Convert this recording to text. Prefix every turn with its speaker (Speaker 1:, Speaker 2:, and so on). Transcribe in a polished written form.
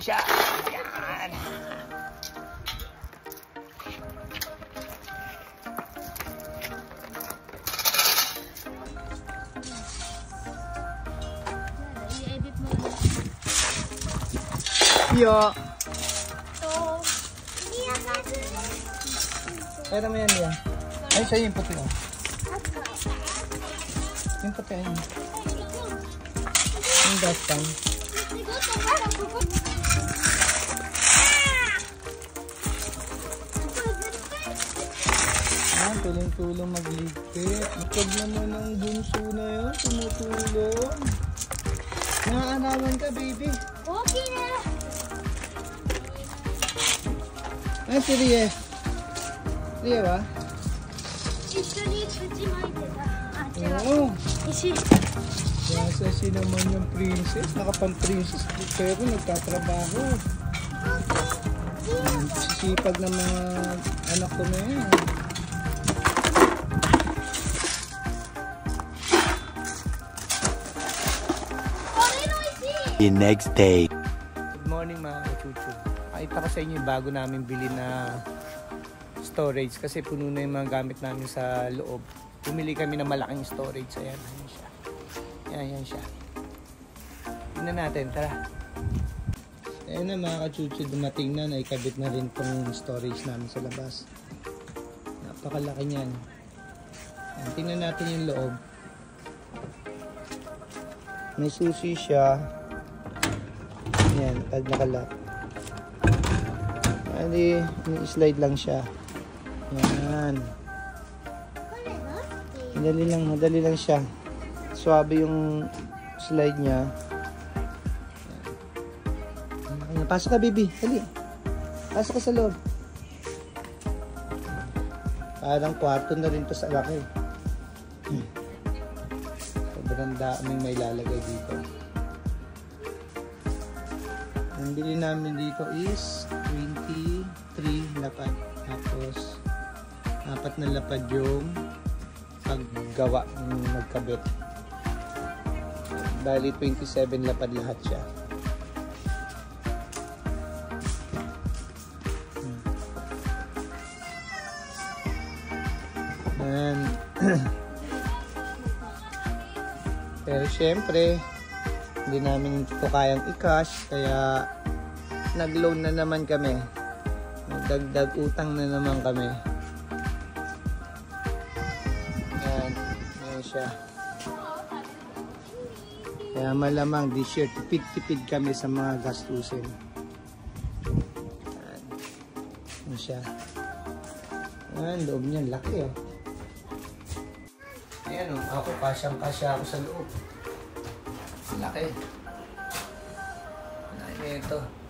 Speaker 1: siya. Yan. Yo. Pera mo yan, Lia. Ay, sa'yo yung puti, oh. Yung puti, ayun. Yung datang. Ah, tulong-tulong magligpit. Ikog naman ang bunso na yun. Tumutulong. Nakaanawan ka, baby.
Speaker 2: Okay na.
Speaker 1: Ay, si Rie. Rie ba? Oo. Kasi naman yung princess. Nakapang-princess. Pero nagtatrabaho. Sisipag ng mga anak ko na yan.
Speaker 3: The next day.
Speaker 1: Good morning mga kachuchu. Pakita ko sa inyo yung bago namin bili na storage kasi puno na yung mga gamit namin sa loob. Pumili kami ng malaking storage. Ayan, ayan siya. Ayan siya. Tingnan natin, tara. Ayan na mga kachuchu, dumating na. Naikabit na rin tong storage namin sa labas. Napakalaki niyan. Ayan, tingnan natin yung loob. May susi siya. Ayan, tag nakalap. Hindi, slide lang siya. Ayan. Madali lang siya. Swabe yung slide niya. Ayan. Pasok ka, baby. Dali. Pasok ka sa loob. Parang kwarto na rin to sa laki. Sobrang daming may lalagay dito. Ang bili namin dito is 23 lapad. Tapos 4 na lapad yung paggawa ng magkabit. Bali 27 lapad lahat siya. And pero syempre hindi namin ito kayang i-cash kaya nag-loan na naman kami. Nagdagdag utang na naman kami. Ayan siya. Kaya malamang this year tipid-tipid kami sa mga gastusin. Ayan siya. Ayan, loob niyan laki oh. Ayan oh, ako kasyang-kasya ako sa loob. Laki. Ito.